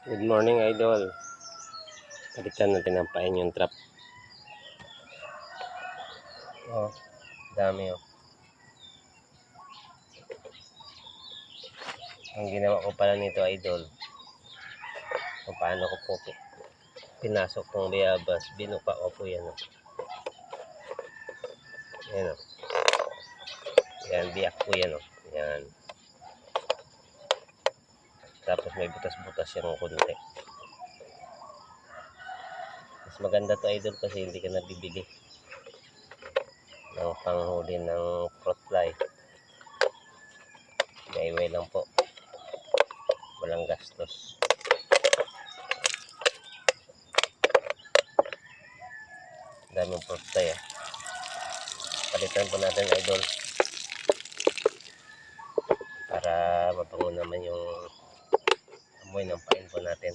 Good morning, idol. Palitan natin ang pain yung trap. Oh, dami oh. Ang ginawa ko pala nito, idol, kung paano ko po pinasok ng bayabas, binuka ko po yan oh. Yan oh. Yan, biyak po yan oh. Yan. Tapos may butas-butas yung kunti. Mas maganda to, idol, kasi hindi ka nabibili ng panghuli ng fruit fly. DIY lang po. Walang gastos. Daming fruit fly ah. Palitan po natin, idol, para mabango naman yung amoy ng pain po natin.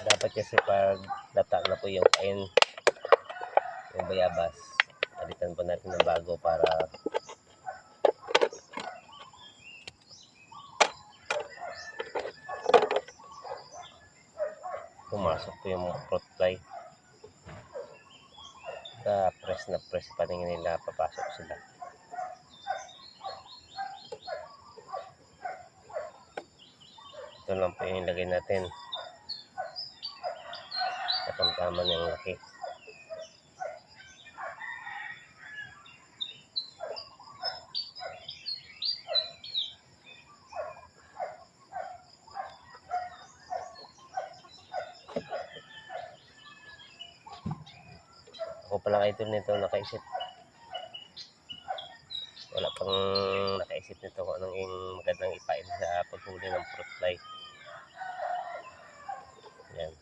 Dapat kasi pag lata na po yung pain, yung bayabas, palitan po natin ng bago para pumasok po yung fruit fly. Sa press na press pa rin nila papasok sila. Ito lang po yung ilagay natin. Katamtaman yung laki. Ako pala idol nito nakaisip. Wala pang nakaisip nito kung anong magandang ipain sa paghuli ng fruit fly. Yan.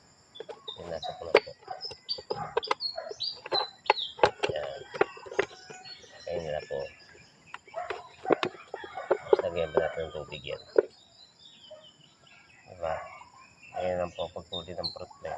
Pinasok ko na po. Yan. Kaya nila po. Tapos lagyan ba natin ng tubig yan. Diba? Ayan ang po paghuli ng fruit fly.